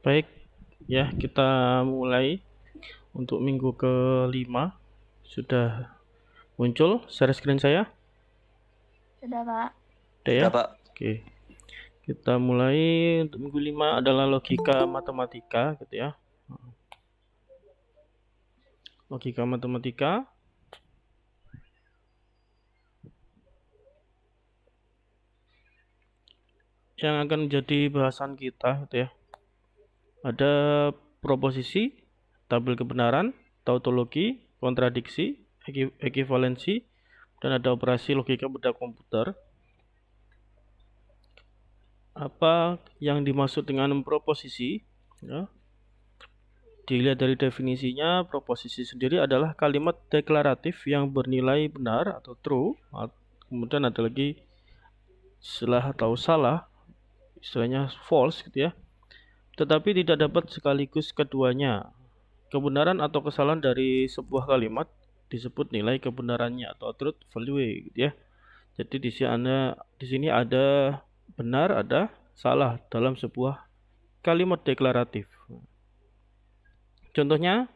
Baik, ya kita mulai untuk minggu kelima. Sudah muncul share screen saya? Sudah, Pak. Udah ya? Sudah, Pak. Oke. Kita mulai untuk minggu 5 adalah logika matematika gitu ya. Logika matematika. Yang akan menjadi bahasan kita gitu ya. Ada proposisi, tabel kebenaran, tautologi, kontradiksi, ekivalensi, dan ada operasi logika pada komputer. Apa yang dimaksud dengan proposisi? Ya. Dilihat dari definisinya, proposisi sendiri adalah kalimat deklaratif yang bernilai benar atau true. Kemudian ada lagi istilah atau salah, istilahnya false gitu ya. Tetapi tidak dapat sekaligus keduanya. Kebenaran atau kesalahan dari sebuah kalimat disebut nilai kebenarannya atau truth value gitu ya. Jadi di sini ada benar, ada salah dalam sebuah kalimat deklaratif. Contohnya,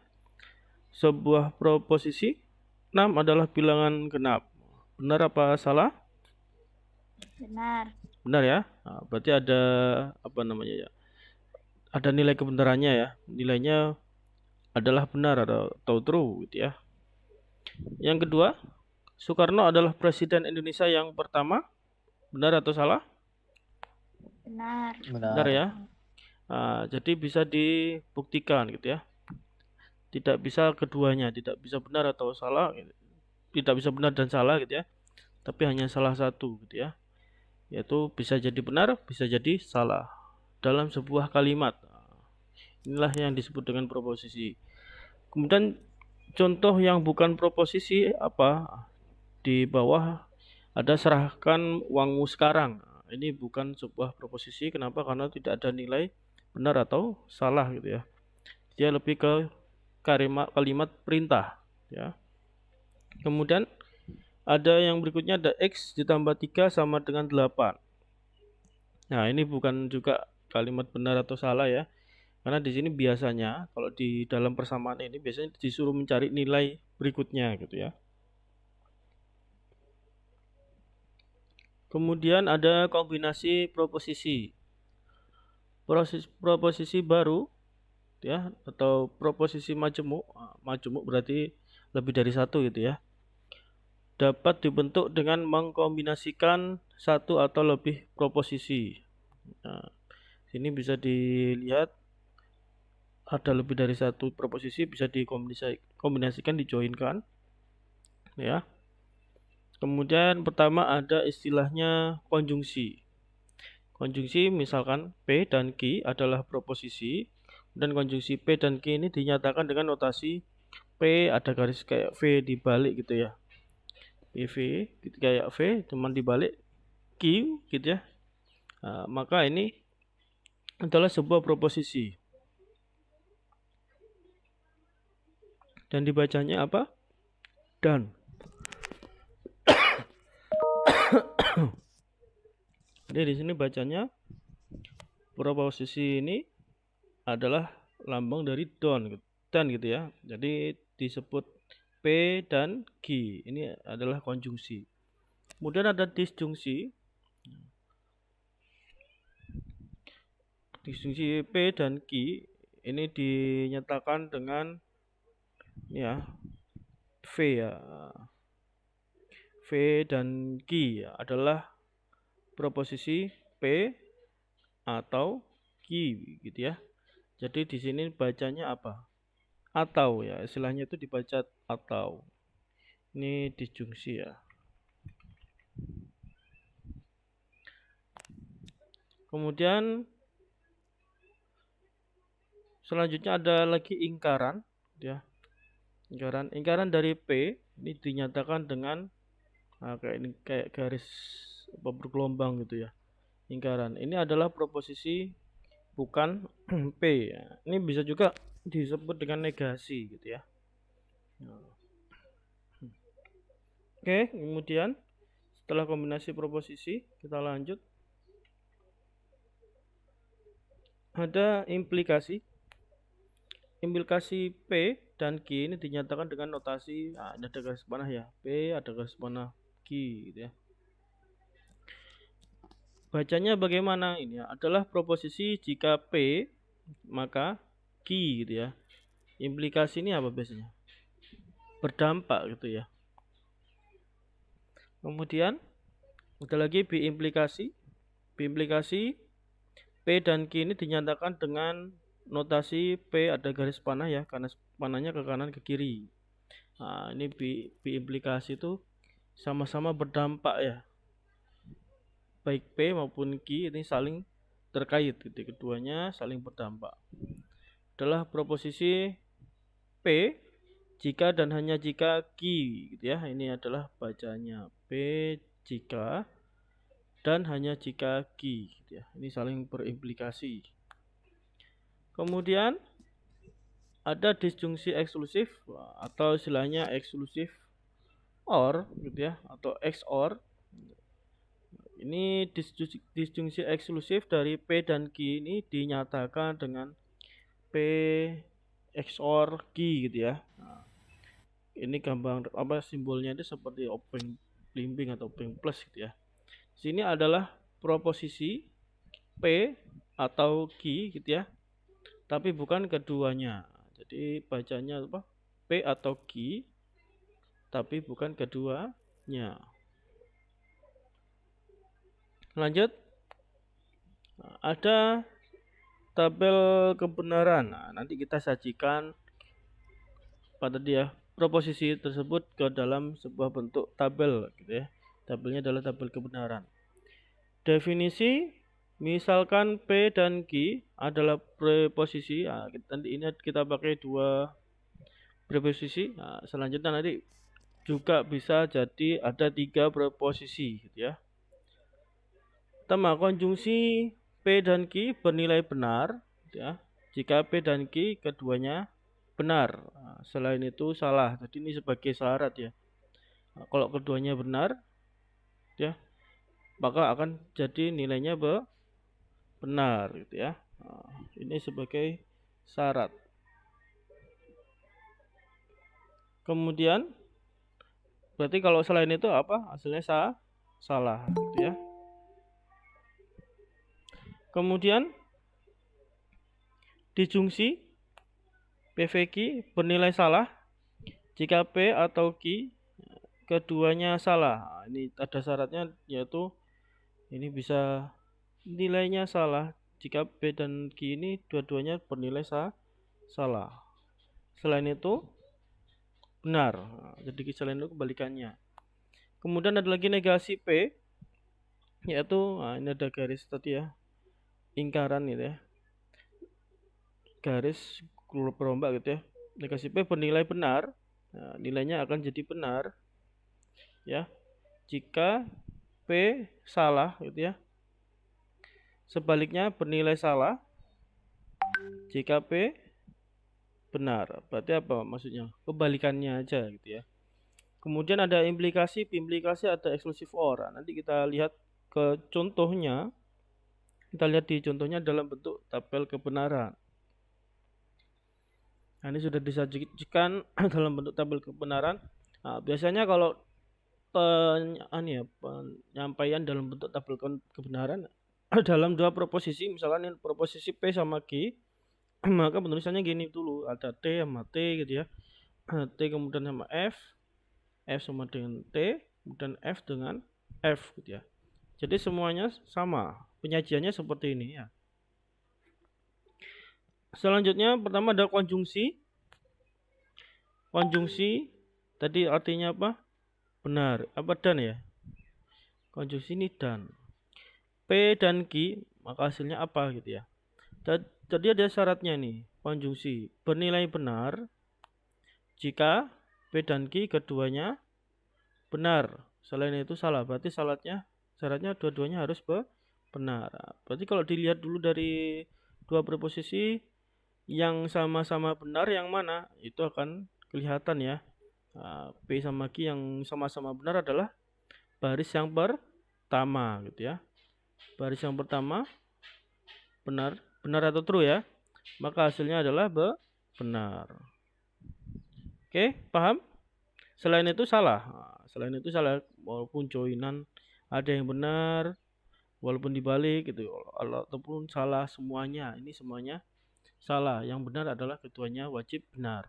sebuah proposisi 6 adalah bilangan genap. Benar apa salah? Benar. Benar ya. Nah, berarti ada apa namanya ya? Ada nilai kebenarannya ya. Nilainya adalah benar atau true gitu ya. Yang kedua, Soekarno adalah presiden Indonesia yang pertama. Benar atau salah? Benar. Benar ya. Nah, jadi bisa dibuktikan gitu ya. Tidak bisa keduanya, tidak bisa benar atau salah, tidak bisa benar dan salah gitu ya. Tapi hanya salah satu gitu ya. Yaitu bisa jadi benar, bisa jadi salah dalam sebuah kalimat. Inilah yang disebut dengan proposisi. Kemudian contoh yang bukan proposisi apa? Di bawah ada serahkan uangmu sekarang. Ini bukan sebuah proposisi. Kenapa? Karena tidak ada nilai benar atau salah gitu ya. Dia lebih ke kalimat perintah ya. Kemudian ada yang berikutnya, ada X ditambah 3 sama dengan 8. Nah, ini bukan juga kalimat benar atau salah ya. Karena di sini biasanya kalau di dalam persamaan ini biasanya disuruh mencari nilai berikutnya gitu ya. Kemudian ada kombinasi proposisi. Proposisi baru ya atau proposisi majemuk. Majemuk berarti lebih dari satu gitu ya. Dapat dibentuk dengan mengkombinasikan satu atau lebih proposisi. Nah, sini bisa dilihat ada lebih dari satu proposisi, bisa dikombinasikan, dijoinkan ya. Kemudian pertama ada istilahnya konjungsi. Konjungsi misalkan P dan Q adalah proposisi, dan konjungsi P dan Q ini dinyatakan dengan notasi P ada garis kayak V dibalik gitu ya. PV gitu, kayak V cuman dibalik Q gitu ya. Nah, maka ini adalah sebuah proposisi. Dan dibacanya apa? Dan. Jadi di sini bacanya proposisi ini adalah lambang dari dan gitu ya. Jadi disebut P dan Q. Ini adalah konjungsi. Kemudian ada disjungsi. Disjungsi P dan Q ini dinyatakan dengan ya V ya. V dan Q ya, adalah proposisi P atau Q gitu ya. Jadi di sini bacanya apa? Atau ya, istilahnya itu dibaca atau. Ini disjungsi ya. Kemudian selanjutnya ada lagi ingkaran ya. Ingkaran dari P ini dinyatakan dengan kayak garis bergelombang gitu ya. Ingkaran ini adalah proposisi bukan P ya. Ini bisa juga disebut dengan negasi gitu ya. Oke, kemudian setelah kombinasi proposisi kita lanjut. ada implikasi. Implikasi P dan Q ini dinyatakan dengan notasi, nah, ini ada garis panah ya, P ada garis panah Q gitu ya. Bacanya bagaimana ini ya? Adalah proposisi jika P maka Q gitu ya. Implikasi ini apa biasanya? Berdampak gitu ya. Kemudian ada lagi B implikasi. B implikasi P dan Q ini dinyatakan dengan notasi P ada garis panah ya, karena panahnya ke kanan ke kiri. Nah, ini B implikasi itu sama-sama berdampak ya. Baik P maupun Q ini saling terkait gitu. Keduanya saling berdampak. Adalah proposisi P jika dan hanya jika Q gitu ya. Ini adalah bacanya P jika dan hanya jika Q gitu ya. Ini saling berimplikasi. Kemudian ada disjungsi eksklusif atau istilahnya eksklusif OR gitu ya, atau XOR. Ini disjungsi eksklusif dari P dan Q ini dinyatakan dengan P XOR Q gitu ya. Nah, ini gambar apa simbolnya itu seperti openg blimbing atau openg plus gitu ya. Sini adalah proposisi P atau Q gitu ya, tapi bukan keduanya. Jadi bacanya apa? P atau Q, tapi bukan keduanya. Lanjut. Ada tabel kebenaran. Nah, nanti kita sajikan pada dia proposisi tersebut ke dalam sebuah bentuk tabel gitu ya. Tabelnya adalah tabel kebenaran. Definisi misalkan P dan Q adalah preposisi. Nah, nanti ini kita pakai dua preposisi. Nah, selanjutnya nanti juga bisa jadi ada 3 preposisi gitu ya. Pertama, konjungsi P dan Q bernilai benar ya, jika P dan Q keduanya benar. Nah, selain itu salah. Jadi ini sebagai syarat ya. Nah, kalau keduanya benar ya, maka akan jadi nilainya benar gitu ya. Nah, ini sebagai syarat. Kemudian berarti kalau selain itu apa? Hasilnya salah gitu ya. Kemudian disjungsi PVQ bernilai salah jika P atau Q keduanya salah. Nah, ini ada syaratnya, yaitu ini bisa nilainya salah jika P dan Q ini dua-duanya bernilai salah. Selain itu benar. Nah, jadi selain itu kebalikannya. Kemudian ada lagi negasi P, yaitu ini ada garis tadi ya, ingkaran gitu ya, garis perombak gitu ya. Negasi P bernilai benar. Nah, nilainya akan jadi benar ya jika P salah gitu ya. Sebaliknya bernilai salah jika P benar. Berarti apa maksudnya? Kebalikannya aja gitu ya. Kemudian ada implikasi ada eksklusif OR. Nanti kita lihat ke contohnya. Kita lihat di contohnya dalam bentuk tabel kebenaran. Nah, ini sudah disajikan dalam bentuk tabel kebenaran. Nah, biasanya kalau penyampaian dalam bentuk tabel kebenaran dalam dua proposisi, misalkan ini proposisi P sama Q, maka penulisannya gini dulu, ada T sama T gitu ya. T kemudian sama F sama dengan T, kemudian F dengan F gitu ya. Jadi semuanya sama, penyajiannya seperti ini ya. Selanjutnya pertama ada konjungsi. Konjungsi tadi artinya apa? Benar, apa dan ya? Konjungsi ini dan. P dan Q, maka hasilnya apa gitu ya. Jadi ada syaratnya nih, konjungsi bernilai benar jika P dan Q keduanya benar. Selain itu salah, berarti syaratnya dua-duanya harus benar. Berarti kalau dilihat dulu dari dua preposisi yang sama-sama benar yang mana, itu akan kelihatan ya. P sama Q yang sama-sama benar adalah baris yang pertama gitu ya. Baris yang pertama benar benar atau true ya, maka hasilnya adalah benar. Oke, paham? Selain itu salah. Nah, selain itu salah, walaupun joinan ada yang benar, walaupun dibalik gitu, ataupun salah semuanya. Ini semuanya salah. Yang benar adalah keduanya wajib benar.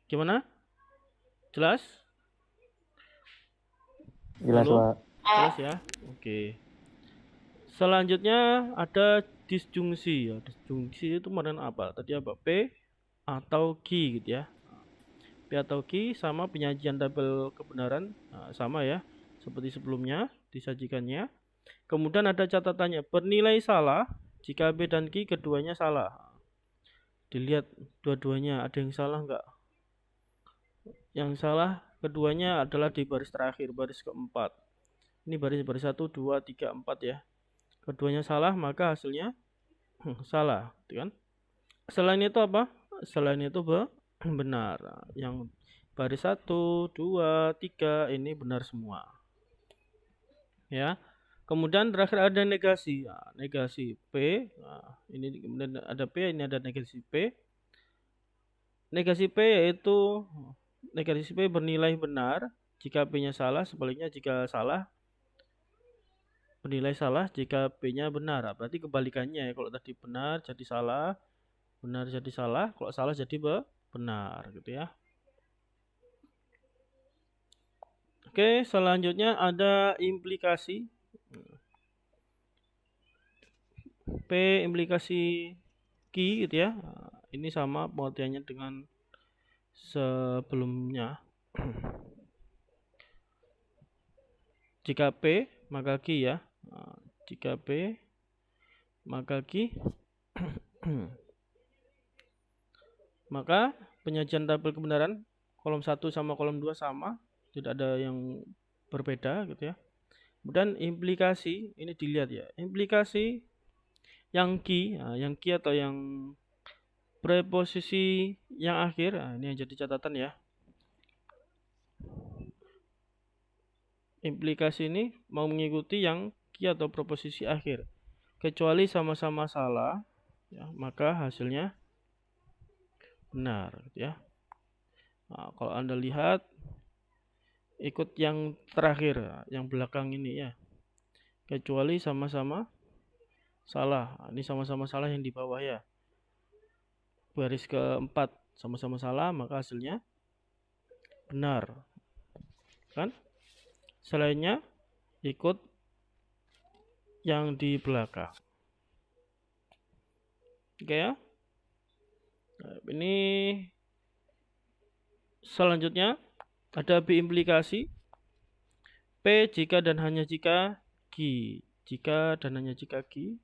Gimana? Jelas? Jelas, Halo? Pak. Jelas ya? Oke. Selanjutnya ada disjungsi ya. Disjungsi itu kemarin apa? Tadi apa? P atau Q gitu ya. P atau Q sama penyajian tabel kebenaran sama ya, seperti sebelumnya disajikannya. Kemudian ada catatannya, bernilai salah jika B dan Q keduanya salah. Dilihat dua-duanya ada yang salah enggak? Yang salah keduanya adalah di baris terakhir, baris keempat. Ini baris 1, 2, 3, 4 ya. Keduanya salah, maka hasilnya salah, gitu kan? Selain itu apa? Selain itu benar. Yang baris 1, 2, 3 ini benar semua. Ya. Kemudian terakhir ada negasi. Nah, negasi P. Nah, ini kemudian ada P, ini ada negasi P. Negasi P yaitu negasi P bernilai benar jika P-nya salah, sebaliknya jika salah bernilai salah jika P-nya benar. Berarti kebalikannya ya, kalau tadi benar jadi salah, benar jadi salah, kalau salah jadi benar gitu ya. Oke, selanjutnya ada implikasi. P implikasi Q gitu ya. Ini sama pengertiannya dengan sebelumnya. Jika P maka Q ya. Jika P maka Q. Maka penyajian tabel kebenaran kolom 1 sama kolom 2 sama, tidak ada yang berbeda gitu ya. Kemudian implikasi ini dilihat ya. Implikasi yang Q, yang Q atau yang preposisi yang akhir, ini yang jadi catatan ya. Implikasi ini mau mengikuti yang Q atau preposisi akhir. Kecuali sama-sama salah, ya, maka hasilnya benar gitu ya. Nah, kalau Anda lihat ikut yang terakhir, yang belakang ini ya. Kecuali sama-sama salah. Ini sama-sama salah yang di bawah ya. Baris keempat sama-sama salah, maka hasilnya benar. Kan? Selainnya ikut yang di belakang. Oke ya. Nah, ini selanjutnya ada B implikasi. P jika dan hanya jika Q. Jika dan hanya jika Q.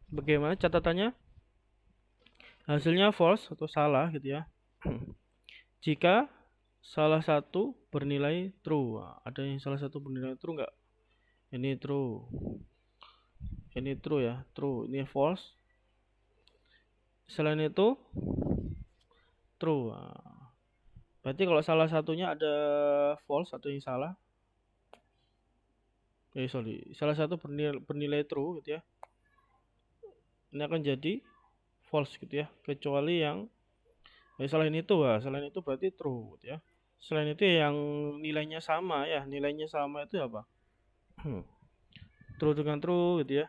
Bagaimana catatannya? Hasilnya false atau salah gitu ya. Jika salah satu bernilai true. Ada yang salah satu bernilai true enggak? Ini true. Ini true ya, true. Ini false. Selain itu true. Berarti kalau salah satunya ada false atau yang salah. Salah satu bernilai true gitu ya. Ini akan jadi false gitu ya, kecuali yang selain itu berarti true gitu ya. Selain itu yang nilainya sama ya, nilainya sama itu apa? True dengan true gitu ya,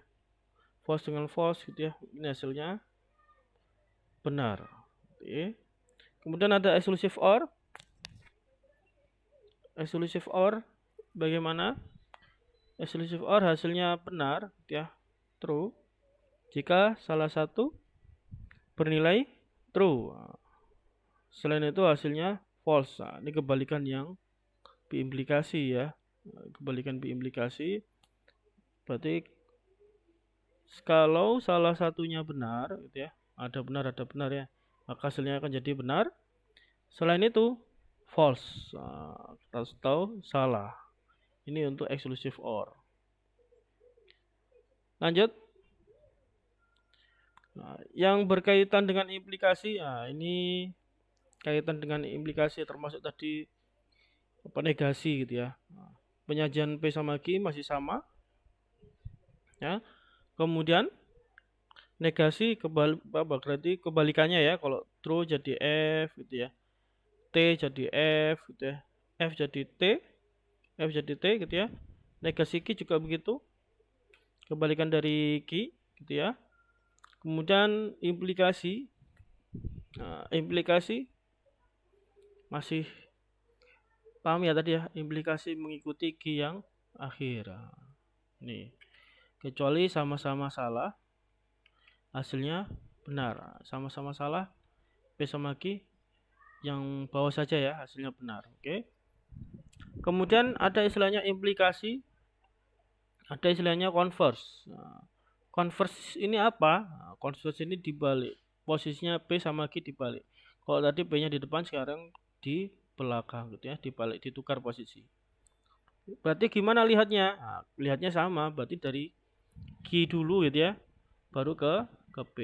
false dengan false gitu ya. Ini hasilnya benar. Oke. Kemudian ada exclusive OR. Exclusive OR bagaimana? Exclusive OR hasilnya benar gitu ya, true. Jika salah satu bernilai true. Selain itu hasilnya false. Nah, ini kebalikan yang biimplikasi ya. Kebalikan biimplikasi. Berarti kalau salah satunya benar gitu ya, ada benar ya, maka hasilnya akan jadi benar. Selain itu false atau salah. Ini untuk exclusive OR. Lanjut. Nah, yang berkaitan dengan implikasi, ini kaitan dengan implikasi termasuk tadi negasi gitu ya. Penyajian P sama Q masih sama. Ya. Kemudian negasi berarti kebalikannya ya. Kalau true jadi F gitu ya. T jadi F gitu ya. F jadi T, F jadi T gitu ya. Negasi Q juga begitu. Kebalikan dari Q gitu ya. Kemudian implikasi. Nah, implikasi masih paham ya tadi ya, implikasi mengikuti Q yang akhir. Nah, nih, kecuali sama-sama salah, hasilnya benar. Sama-sama salah, P sama Q yang bawah saja ya, hasilnya benar. Oke. Kemudian ada istilahnya implikasi, ada istilahnya converse. Nah, converse ini apa? Nah, converse ini dibalik. Posisinya P sama Q dibalik. Kalau tadi P-nya di depan, sekarang di belakang gitu ya, dibalik, ditukar posisi. Berarti gimana lihatnya? Nah, lihatnya sama, berarti dari Q dulu gitu ya, baru ke P.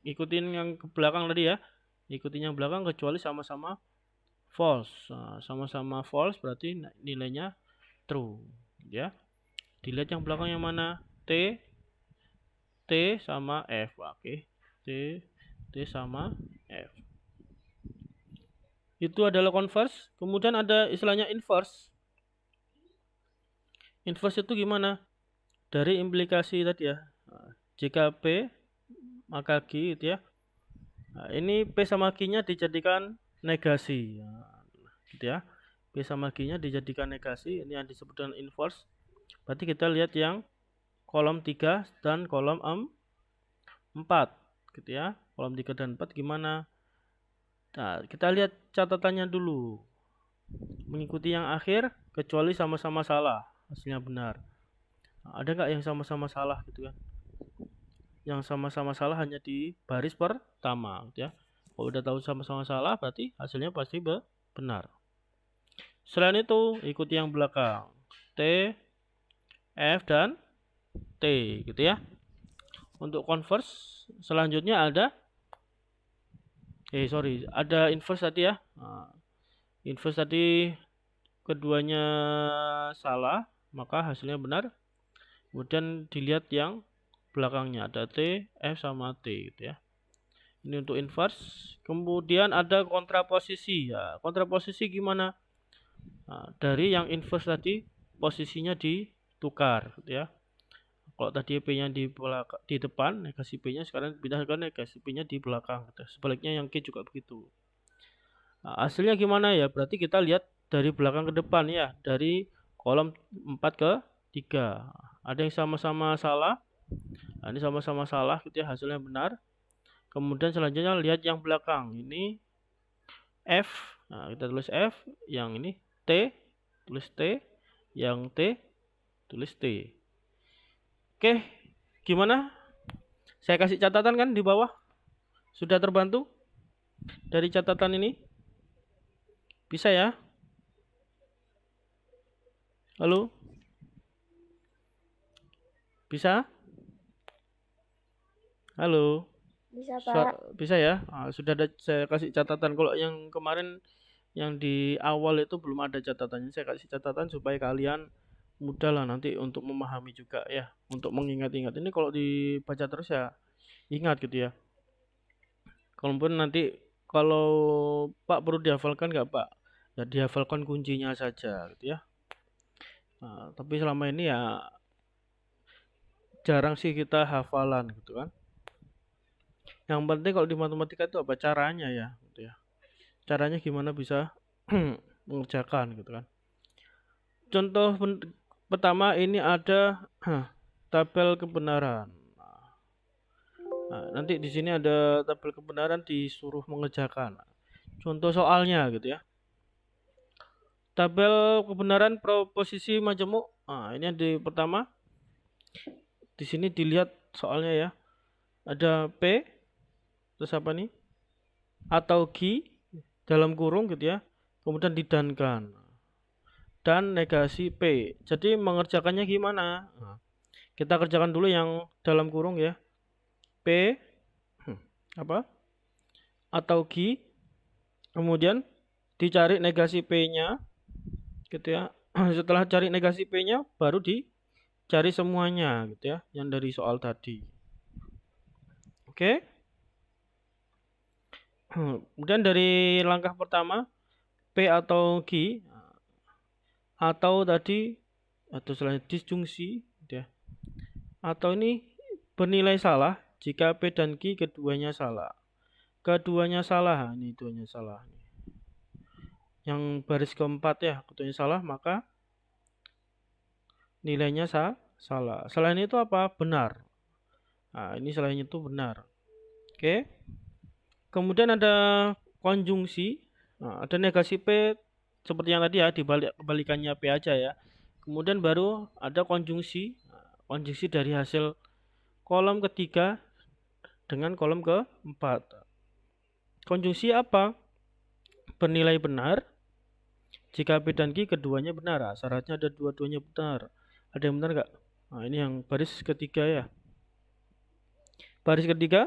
Ikutin yang ke belakang tadi ya. Ikutin yang belakang kecuali sama-sama false. Nah, sama-sama false berarti nilainya true ya. Dilihat yang belakang yang mana? T sama F. Oke. T sama F. Itu adalah converse. Kemudian ada istilahnya inverse. Inverse itu gimana? Dari implikasi tadi ya. Jika P maka Q gitu ya. Nah, ini P sama Q-nya dijadikan negasi. Nah, gitu ya. P sama Q-nya dijadikan negasi. Ini yang disebut dengan inverse. Berarti kita lihat yang kolom 3 dan kolom 4 gitu ya. Kolom 3 dan 4 gimana? Nah, kita lihat catatannya dulu. Mengikuti yang akhir kecuali sama-sama salah, hasilnya benar. Nah, ada nggak yang sama-sama salah gitu kan? Yang sama-sama salah hanya di baris pertama gitu ya. Kalau udah tahu sama-sama salah berarti hasilnya pasti benar. Selain itu ikuti yang belakang. T, F dan T gitu ya. Untuk converse selanjutnya ada ada inverse tadi ya. Nah, inverse tadi keduanya salah, maka hasilnya benar. Kemudian dilihat yang belakangnya ada T, F sama T gitu ya. Ini untuk inverse. Kemudian ada kontraposisi. Ya, kontraposisi gimana? Nah, dari yang inverse tadi posisinya ditukar gitu ya. Kalau tadi P-nya di depan, negasi P-nya sekarang pindah ke negasi P-nya di belakang. Sebaliknya yang Q juga begitu. Nah, hasilnya gimana ya? Berarti kita lihat dari belakang ke depan ya, dari kolom 4 ke 3. Ada yang sama-sama salah. Nah, ini sama-sama salah gitu ya, hasilnya benar. Kemudian selanjutnya lihat yang belakang. Ini F. Nah, kita tulis F, yang ini T, tulis T, yang T, tulis T. Oke, gimana? Saya kasih catatan kan di bawah. Sudah terbantu dari catatan ini? Bisa ya? Halo? Bisa? Halo? Bisa, Pak. Bisa ya? Nah, sudah ada saya kasih catatan. Kalau yang kemarin yang di awal itu belum ada catatannya. Saya kasih catatan supaya kalian mudah lah nanti untuk memahami juga ya, untuk mengingat-ingat. Ini kalau dibaca terus ya ingat gitu ya. Kalaupun nanti kalau Pak perlu dihafalkan nggak Pak? Ya dihafalkan kuncinya saja gitu ya. Nah, tapi selama ini ya jarang sih kita hafalan gitu kan. Yang penting kalau di matematika itu apa caranya ya gitu ya. Caranya gimana bisa mengerjakan gitu kan. Contoh pertama ini ada tabel kebenaran. Nah, nanti di sini ada tabel kebenaran disuruh mengerjakan. Contoh soalnya gitu ya. Tabel kebenaran proposisi majemuk. Nah, ini di pertama. Di sini dilihat soalnya ya. Ada P terus apa nih? Atau Q dalam kurung gitu ya. Kemudian didankan. Dan negasi P. Jadi mengerjakannya gimana? Nah, kita kerjakan dulu yang dalam kurung ya. P apa? Atau Q. Kemudian dicari negasi P-nya gitu ya. Setelah cari negasi P-nya baru dicari semuanya gitu ya, yang dari soal tadi. Oke. Kemudian dari langkah pertama, P atau Q, atau tadi, atau selain disjungsi, ya. Atau ini bernilai salah jika P dan Q keduanya salah. Keduanya salah, ini keduanya salah. Yang baris keempat ya, keduanya salah, maka nilainya salah. Selain itu apa? Benar. Nah, ini selain itu benar. Oke. Kemudian ada konjungsi. Nah, ada negasi P seperti yang tadi ya, kebalikannya P aja ya. Kemudian baru ada konjungsi. Konjungsi dari hasil kolom ketiga dengan kolom keempat. Konjungsi apa? Bernilai benar jika P dan Q keduanya benar. Syaratnya ada dua-duanya benar. Ada yang benar nggak? Nah, ini yang baris ketiga ya. Baris ketiga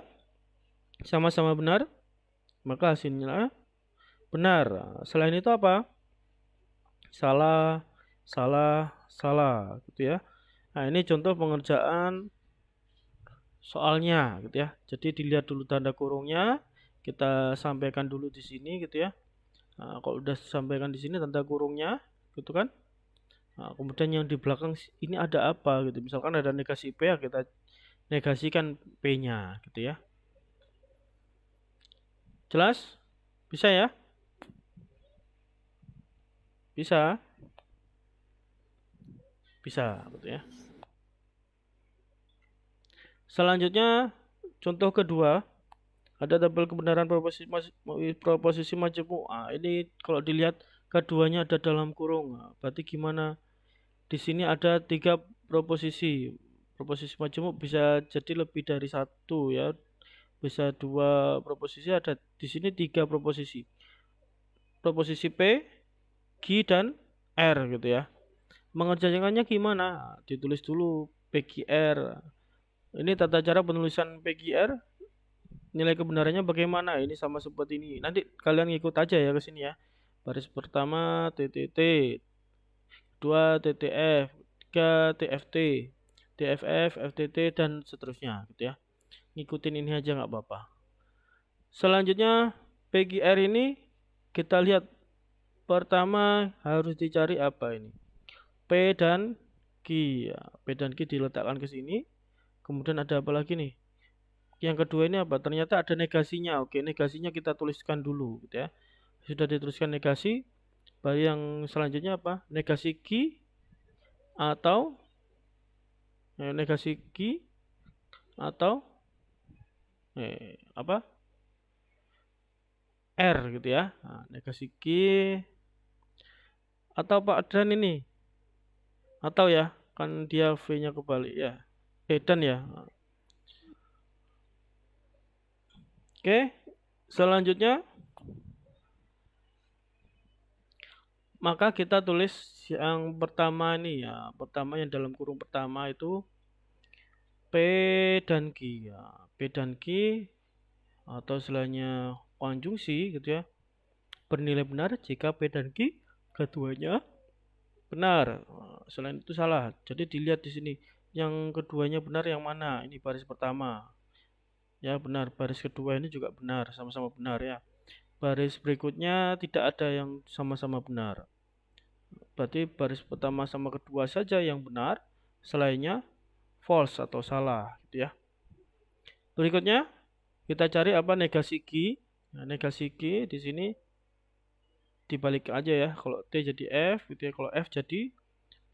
sama-sama benar, maka hasilnya benar. Selain itu apa? Salah, salah, gitu ya. Nah, ini contoh pengerjaan soalnya, gitu ya. Jadi dilihat dulu tanda kurungnya, kita sampaikan dulu di sini, gitu ya. Nah, kalau udah sampaikan di sini tanda kurungnya, gitu kan. Nah, kemudian yang di belakang ini ada apa, gitu. Misalkan ada negasi P, ya kita negasikan P-nya, gitu ya. Jelas? Bisa ya? Bisa? Bisa, gitu ya. Selanjutnya, contoh kedua, ada tabel kebenaran proposisi majemuk. Ini kalau dilihat keduanya ada dalam kurung. Berarti gimana? Di sini ada 3 proposisi. Proposisi majemuk bisa jadi lebih dari satu ya. Bisa 2 proposisi, ada di sini 3 proposisi. Proposisi P, Q dan R gitu ya. Mengerjakannya gimana? Ditulis dulu PQR. Ini tata cara penulisan PQR. Nilai kebenarannya bagaimana? Ini sama seperti ini. Nanti kalian ngikut aja ya ke sini ya. Baris pertama TTT, kedua TTF, ketiga TFT, TFF, FTT dan seterusnya gitu ya. Ngikutin ini aja nggak apa-apa. Selanjutnya PQR ini kita lihat pertama harus dicari apa ini? P dan Q ya. P dan Q diletakkan ke sini. Kemudian ada apa lagi nih? Yang kedua ini apa? Ternyata ada negasinya. Oke, negasinya kita tuliskan dulu gitu ya. Sudah dituliskan negasi. Baru yang selanjutnya apa? Negasi Q atau negasi Q atau apa? R gitu ya. Nah, negasi Q atau Pak dan ini. Atau ya, kan dia V-nya kebalik ya. Dan ya. Oke, selanjutnya maka kita tulis yang pertama ini ya. Pertama yang dalam kurung pertama itu P dan Q ya. P dan Q atau istilahnya konjungsi gitu ya. Bernilai benar jika P dan Q keduanya benar. Selain itu salah. Jadi dilihat di sini yang keduanya benar yang mana? Ini baris pertama. Ya benar, baris kedua ini juga benar, sama-sama benar ya. Baris berikutnya tidak ada yang sama-sama benar. Berarti baris pertama sama kedua saja yang benar, selainnya false atau salah gitu ya. Berikutnya kita cari apa negasi Q. Nah, negasi Q di sini dibalik aja ya. Kalau T jadi F gitu ya, kalau F jadi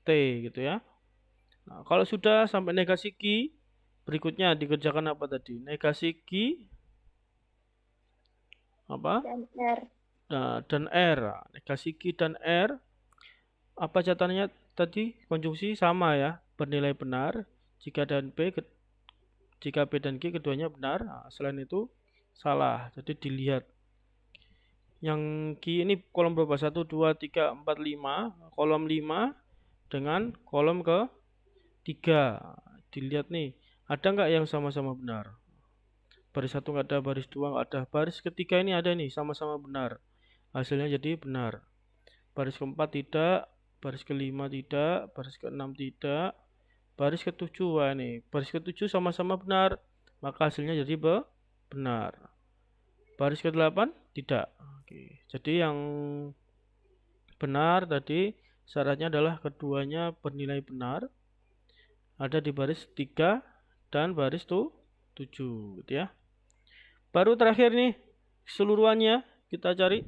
T gitu ya. Nah, kalau sudah sampai negasi Q, berikutnya dikerjakan apa tadi? Negasi Q apa? Dan R. Nah, dan R. Negasi Q dan R. Apa catatannya tadi? Konjungsi sama ya, bernilai benar. Jika jika P dan Q keduanya benar. Nah, selain itu salah. Jadi dilihat. Yang Q ini kolom berapa? 1, 2, 3, 4, 5. Kolom 5 dengan kolom ke 3. Dilihat nih, ada nggak yang sama-sama benar? Baris 1 nggak ada, baris 2 nggak ada. Baris ketiga ini ada nih, sama-sama benar. Hasilnya jadi benar. Baris keempat tidak, baris kelima tidak, baris keenam tidak, baris ketujuh. Wah nih, baris ketujuh sama-sama benar. maka hasilnya jadi benar. Baris ke-8 tidak. Oke. Jadi yang benar tadi syaratnya adalah keduanya bernilai benar, ada di baris 3 dan baris 7 gitu ya. Baru terakhir nih keseluruhannya kita cari.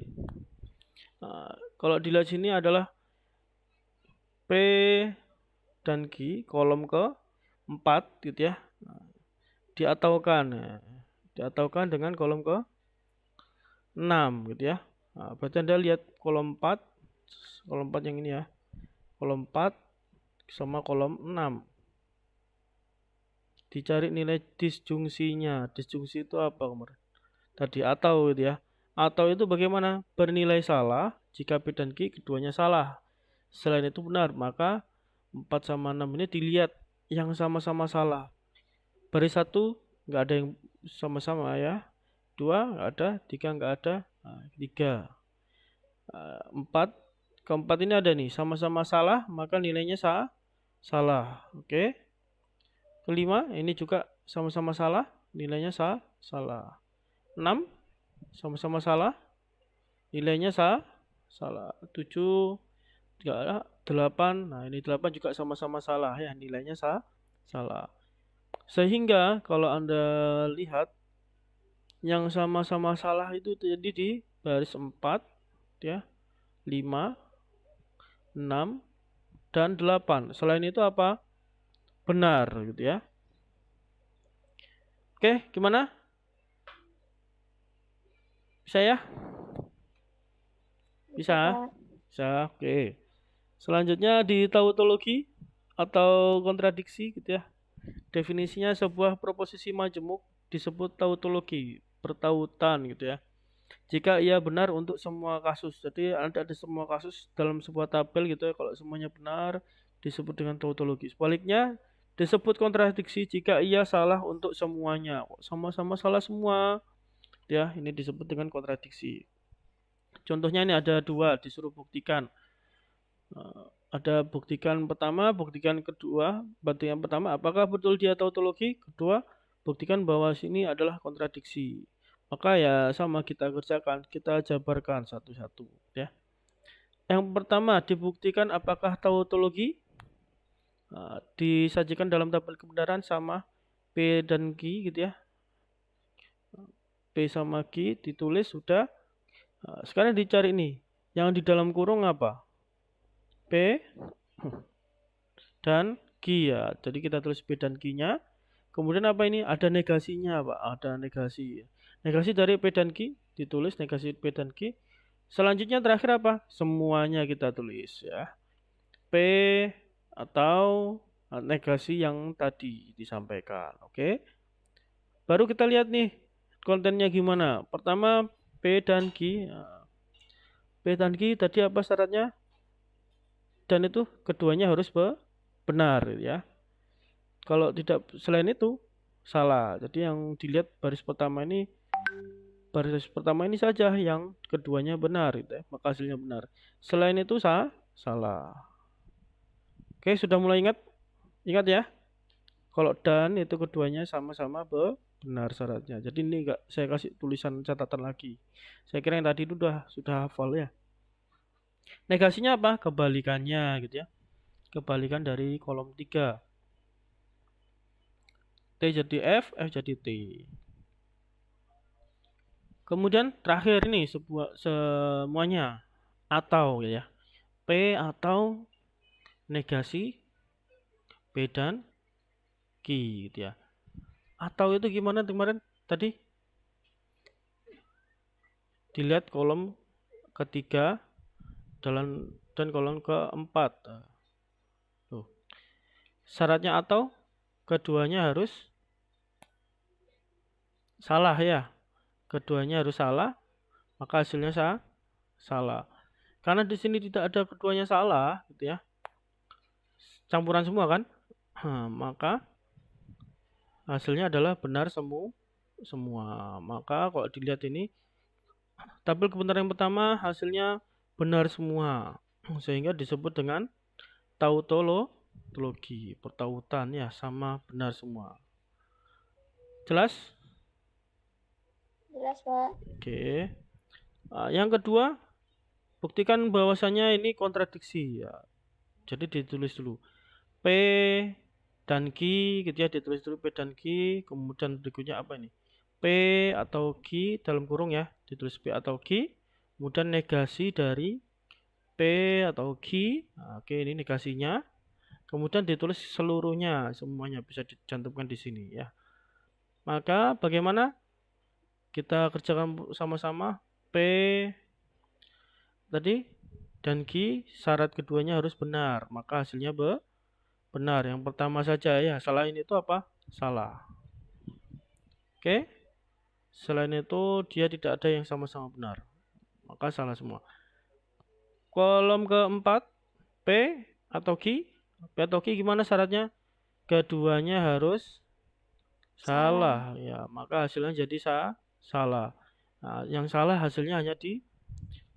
Nah, kalau dilihat sini adalah P dan Q kolom ke-4 gitu ya. Nah, diataukan dengan kolom ke-6 gitu ya. Nah, berarti Anda lihat kolom 4 yang ini ya. Kolom 4 sama kolom 6. Dicari nilai disjungsinya. Disjungsi itu apa kemarin? Tadi atau gitu ya. Atau itu bagaimana? Bernilai salah jika P dan Q keduanya salah. Selain itu benar, maka 4 sama 6 ini dilihat yang sama-sama salah. Baris 1 nggak ada yang sama-sama ya. 2 nggak ada, 3 nggak ada, 3. 4 keempat ini ada nih, sama-sama salah, maka nilainya salah. Oke. Kelima ini juga sama-sama salah, nilainya salah. 6 sama-sama salah, nilainya salah. 7 tidak ada, 8. Nah, ini 8 juga sama-sama salah ya, nilainya salah. Sehingga kalau Anda lihat yang sama-sama salah itu terjadi di baris 4 ya, 5, 6 dan 8. Selain itu apa? Benar gitu ya. Oke, gimana? Bisa ya? Bisa? Bisa, oke. Selanjutnya di tautologi atau kontradiksi gitu ya. Definisinya sebuah proposisi majemuk disebut tautologi, bertautan gitu ya. Jika ia benar untuk semua kasus. Jadi ada semua kasus dalam sebuah tabel gitu ya. Kalau semuanya benar disebut dengan tautologi. Sebaliknya disebut kontradiksi jika ia salah untuk semuanya. Sama-sama salah semua. Ya, ini disebut dengan kontradiksi. Contohnya ini ada 2 disuruh buktikan. Ada buktikan pertama, buktikan kedua. Buktikan pertama, apakah betul dia tautologi? Kedua, buktikan bahwa sini adalah kontradiksi. Maka ya sama kita kerjakan, kita jabarkan satu-satu ya. Yang pertama dibuktikan apakah tautologi, disajikan dalam tabel kebenaran sama P dan Q gitu ya. P sama Q ditulis sudah. Sekarang dicari nih, yang di dalam kurung apa? P dan Q ya. Jadi kita tulis P dan Q-nya. Kemudian apa ini? Ada negasinya, Pak. Ada negasi. Negasi dari P dan Q ditulis negasi P dan Q. Selanjutnya terakhir apa? Semuanya kita tulis ya. P atau negasi yang tadi disampaikan. Oke. Baru kita lihat nih kontennya gimana. Pertama P dan Q. P dan Q tadi apa syaratnya? Dan itu keduanya harus benar ya. Kalau tidak selain itu salah. Jadi yang dilihat baris pertama ini saja yang keduanya benar gitu ya. Maka hasilnya benar. Selain itu salah. Oke, sudah mulai ingat? Ingat ya. Kalau dan itu keduanya sama-sama benar syaratnya. Jadi ini enggak saya kasih tulisan catatan lagi. Saya kira yang tadi itu sudah hafal ya. Negasinya apa? Kebalikannya gitu ya. Kebalikan dari kolom 3. T jadi F jadi T. Kemudian terakhir ini semuanya atau ya. P atau negasi P dan Q gitu ya. Atau itu gimana kemarin tadi? Dilihat kolom ketiga dan kolom keempat. Tuh. Syaratnya atau keduanya harus salah ya. Keduanya harus salah, maka hasilnya salah. Karena di sini tidak ada keduanya salah gitu ya. Campuran semua kan? Maka hasilnya adalah benar semua. Maka kalau dilihat ini tabel kebenaran yang pertama hasilnya benar semua. Sehingga disebut dengan tautologi, pertautan ya, sama benar semua. Jelas? Jelas, Pak. Oke. Yang kedua, buktikan bahwasanya ini kontradiksi ya. Jadi ditulis dulu P dan Q gitu ya, ditulis dulu P dan Q, kemudian berikutnya apa ini? P atau Q dalam kurung ya, ditulis P atau Q, kemudian negasi dari P atau Q. Nah, oke, ini negasinya. Kemudian ditulis seluruhnya, semuanya bisa dicantumkan di sini ya. Maka bagaimana? Kita kerjakan sama-sama. P tadi dan Q, syarat keduanya harus benar, maka hasilnya benar. Yang pertama saja ya, selain itu apa? Salah. Oke. Selain itu dia tidak ada yang sama-sama benar, maka salah semua. Kolom keempat, P atau Q. P atau Q gimana syaratnya? Keduanya harus salah ya, maka hasilnya jadi salah. Nah, yang salah hasilnya hanya di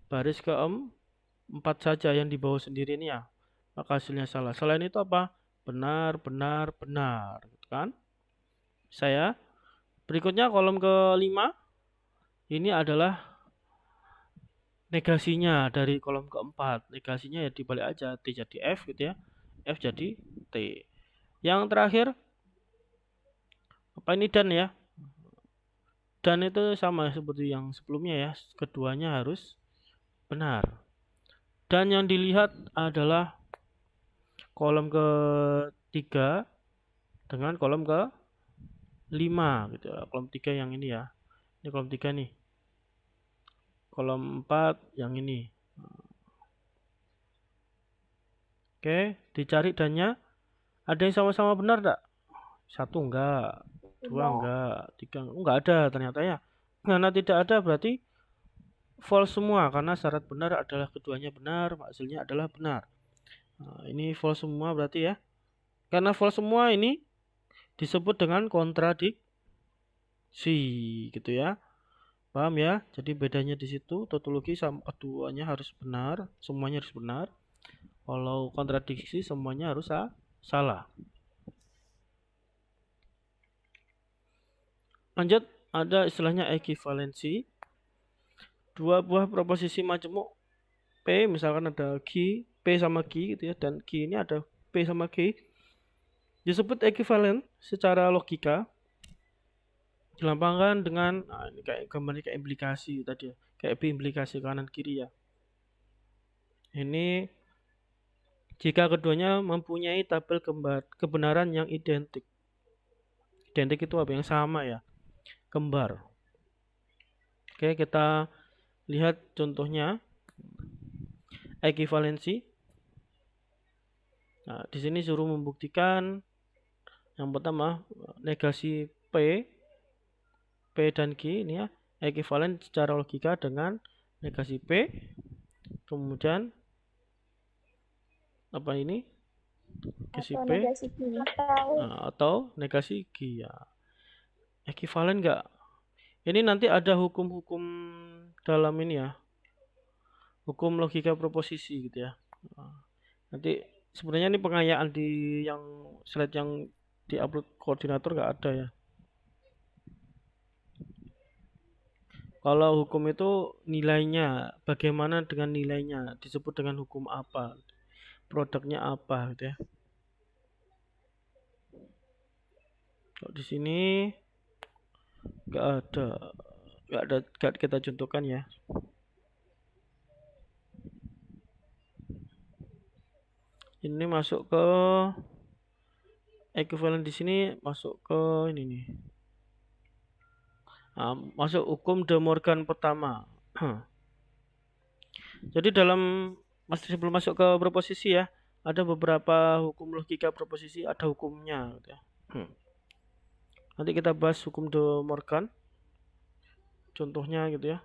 baris keempat saja yang di bawah sendiri ini ya, maka hasilnya salah. Selain itu apa? Benar, benar, benar, gitu kan? Saya berikutnya kolom kelima ini adalah negasinya dari kolom keempat. Negasinya ya dibalik aja, T jadi F gitu ya, F jadi T. Yang terakhir apa ini dan ya? Dan itu sama seperti yang sebelumnya ya, keduanya harus benar. Dan yang dilihat adalah kolom ketiga dengan kolom ke-5 gitu ya. Kolom 3 yang ini ya. Ini kolom 3 nih. Kolom 4 yang ini. Oke, dicari dannya. Ada yang sama-sama benar enggak? Satu enggak, dua enggak, tiga enggak ada ternyata ya. Karena tidak ada berarti false semua, karena syarat benar adalah keduanya benar, hasilnya adalah benar. Nah, ini false semua berarti ya. Karena false semua ini disebut dengan kontradiksi gitu ya. Paham ya? Jadi bedanya di situ, tautologi sama keduanya harus benar, semuanya harus benar. Kalau kontradiksi semuanya harus salah. Lanjut, ada istilahnya ekivalensi. Dua buah proposisi majemuk P, misalkan ada Q, P sama Q gitu ya, dan Q ini ada P sama Q, disebut ekivalen secara logika. Dilambangkan dengan ini kayak gambarnya kayak implikasi tadi ya, kayak implikasi kanan kiri ya. Ini jika keduanya mempunyai tabel kebenaran yang identik. Identik itu apa? Yang sama ya, kembar. Oke, kita lihat contohnya ekivalensi. Nah, di sini suruh membuktikan yang pertama negasi P dan Q ini ya ekivalen secara logika dengan negasi P, kemudian apa ini negasi P atau negasi Q ya. Ekivalen enggak? Ini nanti ada hukum-hukum dalam ini ya, hukum logika proposisi gitu ya. Nanti sebenarnya ini pengayaan di yang slide yang diupload koordinator nggak ada ya. Kalau hukum itu nilainya, bagaimana dengan nilainya, disebut dengan hukum apa, produknya apa gitu ya. Kalau di sini nggak ada kita contohkan ya. Ini masuk ke ekivalen di sini masuk ke ini nih. Nah, masuk hukum De Morgan pertama. Jadi masih sebelum masuk ke proposisi ya, ada beberapa hukum logika proposisi, ada hukumnya gitu ya. Nanti kita bahas hukum De Morgan, contohnya gitu ya.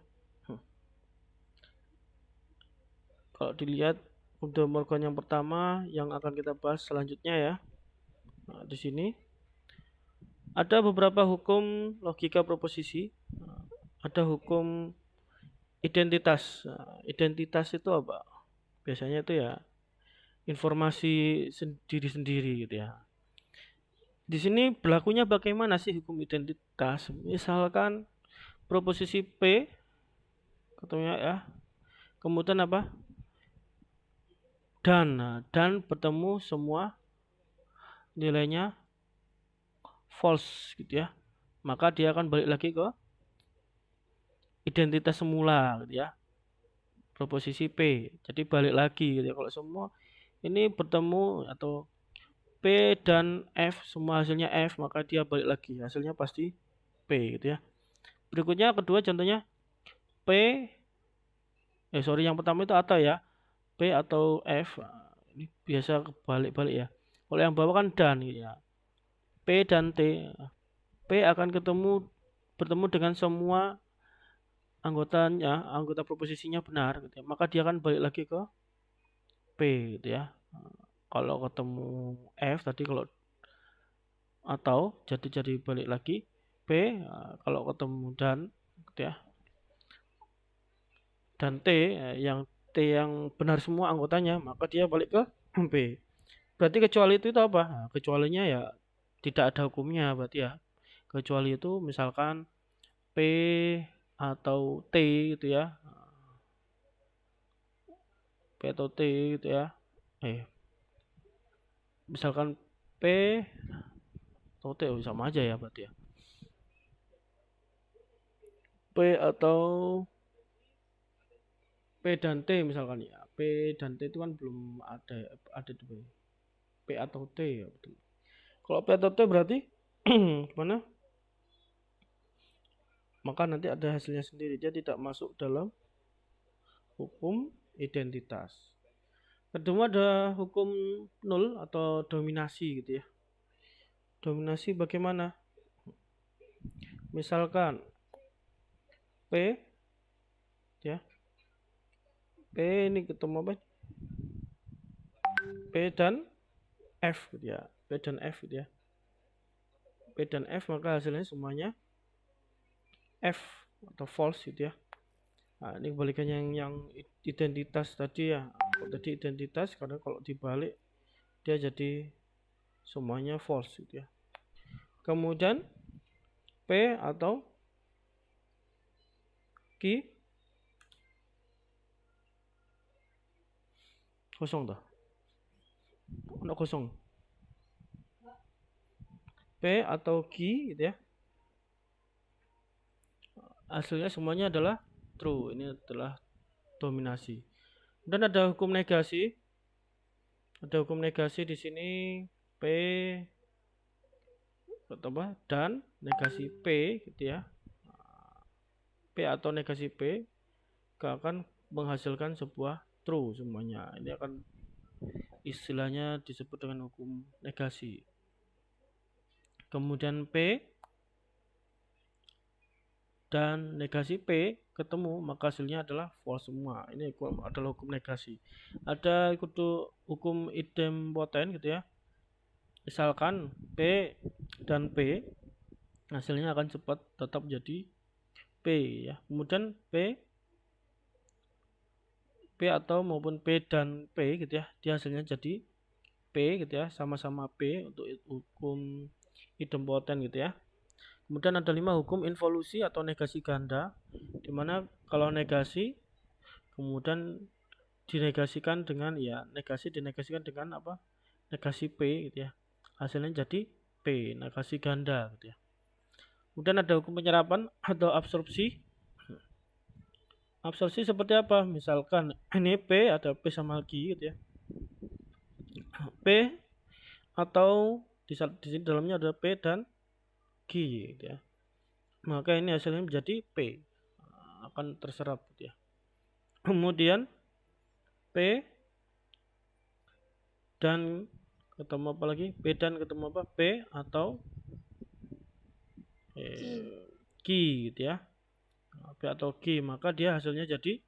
Kalau dilihat hukum De Morgan yang pertama yang akan kita bahas selanjutnya ya. Nah, di sini ada beberapa hukum logika proposisi. Ada hukum identitas. Nah, identitas itu apa? Biasanya itu ya informasi sendiri-sendiri gitu ya. Di sini berlakunya bagaimana sih hukum identitas? Misalkan proposisi P ketemunya ya, kemudian apa? Dan bertemu semua nilainya false gitu ya. Maka dia akan balik lagi ke identitas semula gitu ya. Proposisi P. Jadi balik lagi gitu ya. Kalau semua ini bertemu atau P dan F semua hasilnya F, maka dia balik lagi hasilnya pasti P gitu ya. Berikutnya kedua contohnya P yang pertama itu atau ya, P atau F. Ini biasa balik-balik ya. Kalau yang bawah kan dan gitu ya. P dan T. P akan bertemu dengan semua anggota proposisinya benar gitu ya. Maka dia akan balik lagi ke P gitu ya. Kalau ketemu F tadi kalau atau jadi balik lagi P. Kalau ketemu dan gitu ya. Dan T yang benar semua anggotanya, maka dia balik ke P. Berarti kecuali itu apa? Nah, kecualinya ya tidak ada hukumnya berarti ya. Kecuali itu misalkan P atau T gitu ya. P atau T gitu ya. Misalkan P atau T sama aja ya berarti ya. P atau P dan T misalkan ya. P dan T itu kan belum ada tuh. P atau T ya betul. Kalau P atau T berarti gimana? Maka nanti ada hasilnya sendiri. Dia tidak masuk dalam hukum identitas. Kedua ada hukum nul atau dominasi gitu ya. Dominasi bagaimana? Misalkan P ya. P ini ketemu apa? P dan F gitu ya. P dan F gitu ya. P dan F maka hasilnya semuanya F atau false gitu ya. Nah, ini kebalikannya yang identitas tadi ya. Kalau tadi identitas karena kalau dibalik dia jadi semuanya false gitu ya. Kemudian P atau Q kosong dah. Ada kosong. P atau Q gitu ya. Hasilnya semuanya adalah true. Ini adalah dominasi. Dan ada hukum negasi. Ada hukum negasi di sini P dan negasi P gitu ya. P atau negasi P akan menghasilkan sebuah true semuanya. Ini akan istilahnya disebut dengan hukum negasi. Kemudian P dan negasi P ketemu maka hasilnya adalah false semua. Ini adalah hukum negasi. Ada hukum idempoten gitu ya. Misalkan P dan P hasilnya akan cepat tetap jadi P ya. Kemudian P atau maupun P dan P gitu ya, dia hasilnya jadi P gitu ya, sama-sama P untuk hukum idempoten gitu ya. Kemudian ada 5 hukum involusi atau negasi ganda, dimana kalau negasi kemudian dinegasikan dengan dinegasikan dengan apa? Negasi P gitu ya. Hasilnya jadi P, negasi ganda gitu ya. Kemudian ada hukum penyerapan atau absorpsi. Absorpsi seperti apa? Misalkan ini P ada P sama Q gitu ya. P atau di sini dalamnya ada P dan Q gitu ya. Maka ini hasilnya menjadi P, akan terserap gitu ya. Kemudian P dan ketemu apa lagi? P dan ketemu apa? P atau Q gitu ya. P atau Q, maka dia hasilnya jadi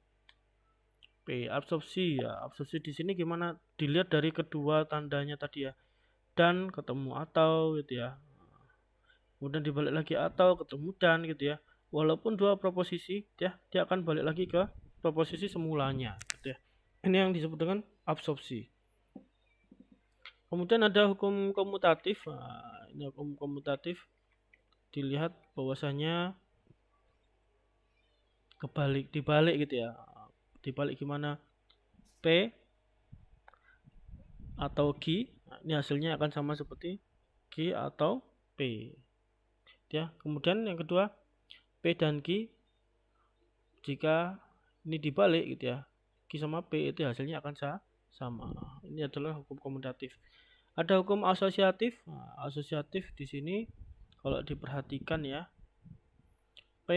P. Absorpsi ya. Absorpsi di sini gimana? Dilihat dari kedua tandanya tadi ya. Dan ketemu atau gitu ya. Kemudian dibalik lagi atau ketemu dan gitu ya. Walaupun dua proposisi ya, dia akan balik lagi ke proposisi semulanya gitu ya. Ini yang disebut dengan absorpsi. Kemudian ada hukum komutatif. Nah, ini hukum komutatif. Dilihat bahwasanya dibalik gitu ya. Dibalik gimana? P atau Q, nah, ini hasilnya akan sama seperti Q atau P. Ya, kemudian yang kedua, P dan Q jika ini dibalik gitu ya, Q sama P itu hasilnya akan sama. Ini adalah hukum komutatif. Ada hukum asosiatif. Nah, asosiatif di sini kalau diperhatikan ya, P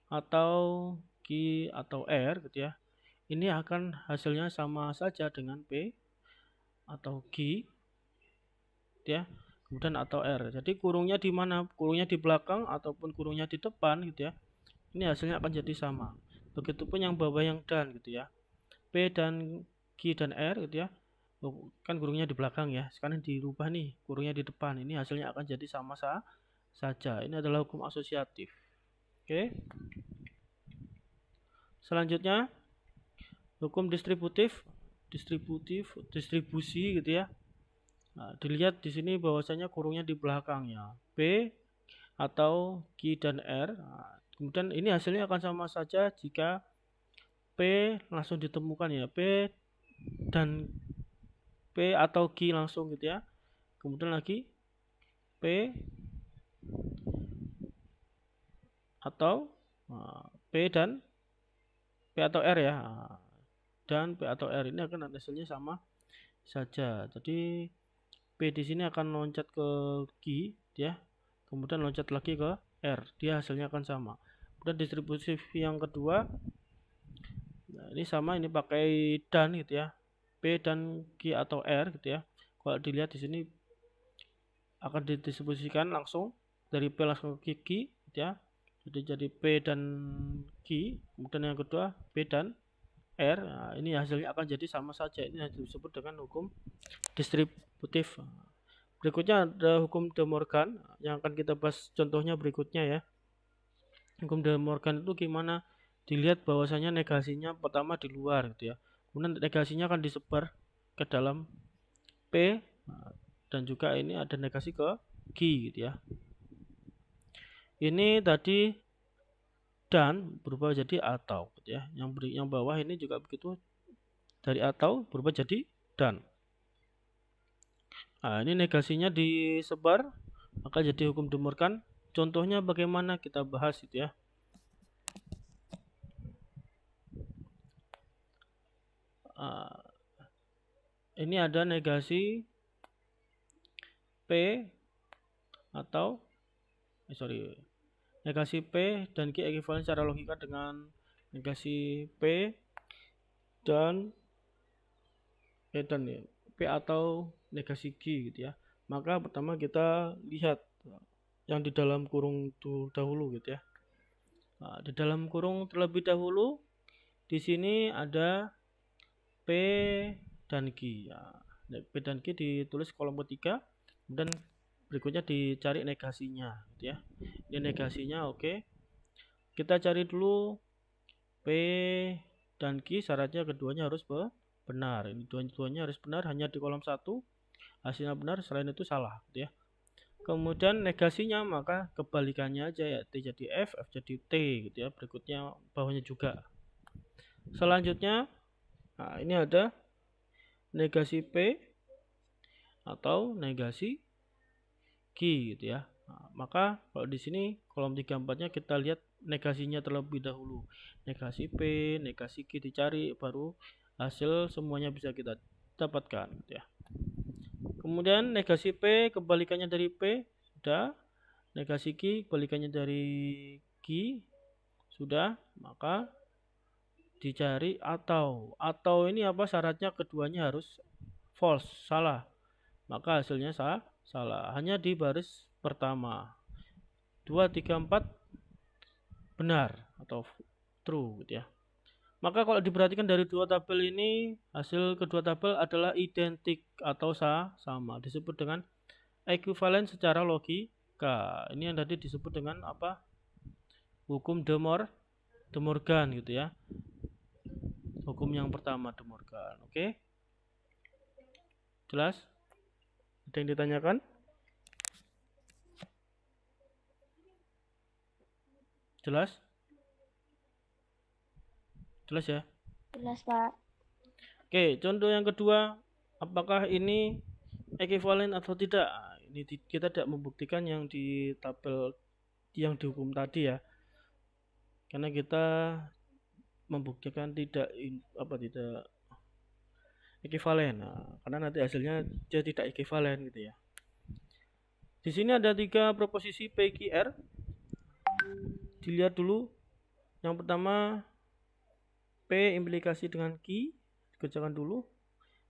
atau Q atau R gitu ya, ini akan hasilnya sama saja dengan P atau Q ya, kemudian atau R. Jadi kurungnya di mana? Kurungnya di belakang ataupun kurungnya di depan gitu ya. Ini hasilnya akan jadi sama. Begitupun yang bawah yang dan gitu ya. P dan Q dan R gitu ya. Kan kurungnya di belakang ya. Sekarang dirubah nih, kurungnya di depan. Ini hasilnya akan jadi sama saja. Ini adalah hukum asosiatif. Oke. Selanjutnya hukum distribusi gitu ya. Nah, dilihat di sini bahwasanya kurungnya di belakangnya P atau Q dan R. Nah, kemudian ini hasilnya akan sama saja jika P langsung ditemukan ya, P dan P atau Q langsung gitu ya. Kemudian lagi P atau P dan P atau R ya. Dan P atau R ini akan hasilnya sama saja. Jadi P di sini akan loncat ke Q ya. Kemudian loncat lagi ke R. Dia hasilnya akan sama. Kemudian distribusi yang kedua, nah ini sama, ini pakai dan gitu ya. P dan Q atau R gitu ya. Kalau dilihat di sini akan didistribusikan langsung dari P langsung ke Q gitu ya. Jadi P dan Q, kemudian yang kedua P dan R. Nah, ini hasilnya akan jadi sama saja. Ini disebut dengan hukum distributif. Berikutnya ada hukum De Morgan yang akan kita bahas contohnya berikutnya ya. Hukum De Morgan itu gimana? Dilihat bahwasanya negasinya pertama di luar gitu ya. Kemudian negasinya akan disebar ke dalam P dan juga ini ada negasi ke Q gitu ya. Ini tadi dan berubah jadi atau gitu ya. Yang bawah ini juga begitu, dari atau berubah jadi dan. Nah, ini negasinya disebar maka jadi hukum De Morgan. Contohnya bagaimana kita bahas itu ya. Ini ada negasi P atau negasi P dan Q ekuivalen secara logika dengan negasi P dan P atau negasi Q gitu ya. Maka pertama kita lihat yang di dalam kurung itu dahulu gitu ya. Nah, di dalam kurung terlebih dahulu di sini ada P dan Q ya. P dan Q ditulis kolom ketiga, kemudian berikutnya dicari negasinya gitu ya. Ini negasinya oke. Kita cari dulu P dan Q, syaratnya keduanya harus benar. Ini dua-duanya harus benar, hanya di kolom 1 hasilnya benar, selain itu salah gitu ya. Kemudian negasinya maka kebalikannya aja ya, T jadi F, F jadi T gitu ya. Berikutnya bawahnya juga. Selanjutnya nah ini ada negasi P atau negasi Q gitu ya. Nah, maka kalau di sini kolom 3-4-nya kita lihat negasinya terlebih dahulu. Negasi P, negasi Q dicari, baru hasil semuanya bisa kita dapatkan gitu ya. Kemudian negasi P kebalikannya dari P sudah, negasi Q kebalikannya dari Q sudah, maka dicari atau ini apa syaratnya, keduanya harus false, salah, maka hasilnya salah, hanya di baris pertama. 2, 3, 4 benar atau true gitu ya. Maka kalau diperhatikan dari dua tabel ini, hasil kedua tabel adalah identik atau sama, disebut dengan ekuivalen secara logika. Ini yang tadi disebut dengan apa? Hukum De Morgan gitu ya. Hukum yang pertama De Morgan. Oke? Jelas? Ada yang ditanyakan? Jelas? Jelas ya? Jelas, Pak. Oke, contoh yang kedua, apakah ini ekuivalen atau tidak? Ini kita tidak membuktikan yang di tabel yang dihukum tadi ya, karena kita membuktikan tidak tidak ekuivalen. Karena nanti hasilnya dia tidak ekuivalen gitu ya. Di sini ada 3 proposisi P, Q, R. Dilihat dulu. Yang pertama P implikasi dengan Q, dikerjakan dulu.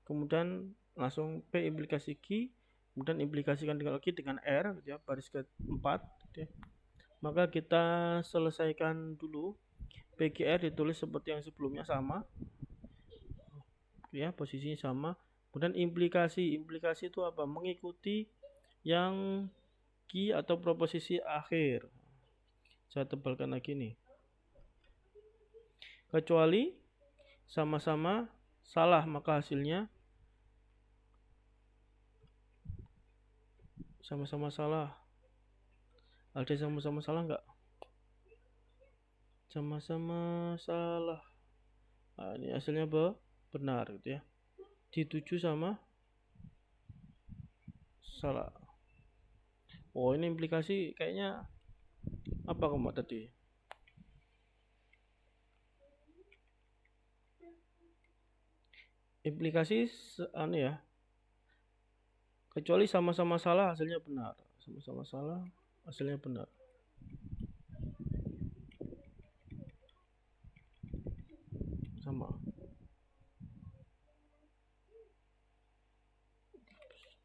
Kemudian langsung P implikasi Q, kemudian implikasikan dengan Q dengan R gitu ya, baris ke-4 gitu ya. Maka kita selesaikan dulu. PQR ditulis seperti yang sebelumnya sama. Ya, posisinya sama. Kemudian implikasi itu apa? Mengikuti yang Q atau proposisi akhir. Saya tebalkan lagi nih. Kecuali sama-sama salah, maka hasilnya sama-sama salah. Ada sama-sama salah enggak? Sama-sama salah. Nah, ini hasilnya benar gitu ya. Dituju sama salah. Oh, ini implikasi kayaknya apa kamu tadi? Implikasi aneh ya. Kecuali sama-sama salah hasilnya benar. Sama-sama salah hasilnya benar. Sama.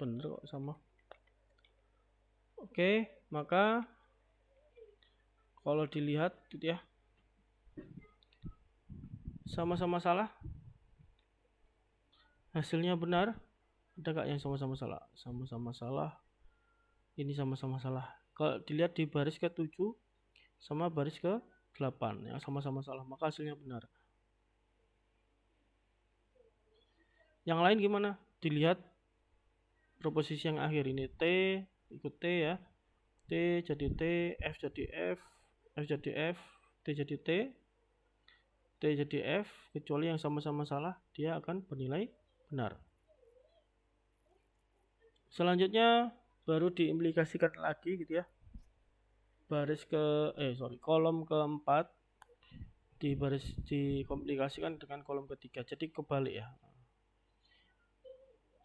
Benar kok sama. Oke, maka kalau dilihat gitu ya, sama-sama salah hasilnya benar. Ada nggak yang sama-sama salah? Sama-sama salah. Ini sama-sama salah. Kalau dilihat di baris ke-7 sama baris ke-8 yang sama-sama salah, maka hasilnya benar. Yang lain gimana? Dilihat proposisi yang akhir ini, T ikut T ya. T jadi T, F jadi F, F jadi F, T jadi T, T jadi F, kecuali yang sama-sama salah, dia akan bernilai benar. Selanjutnya baru diimplikasikan lagi gitu ya. Kolom keempat dikomplikasikan dengan kolom ketiga. Jadi kebalik ya.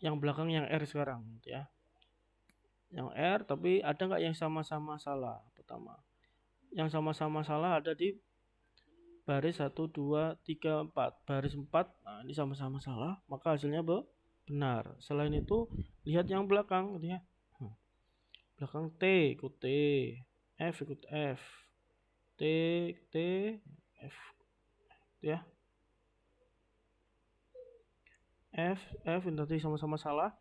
Yang belakang yang R sekarang gitu ya. Yang R, tapi ada nggak yang sama-sama salah? Pertama, yang sama-sama salah ada di baris 1, 2, 3, 4. Baris 4, nah ini sama-sama salah, maka hasilnya benar. Selain itu, lihat yang belakang gitu ya. Belakang T ikut T, F ikut F, T, F ya. F nanti sama-sama salah.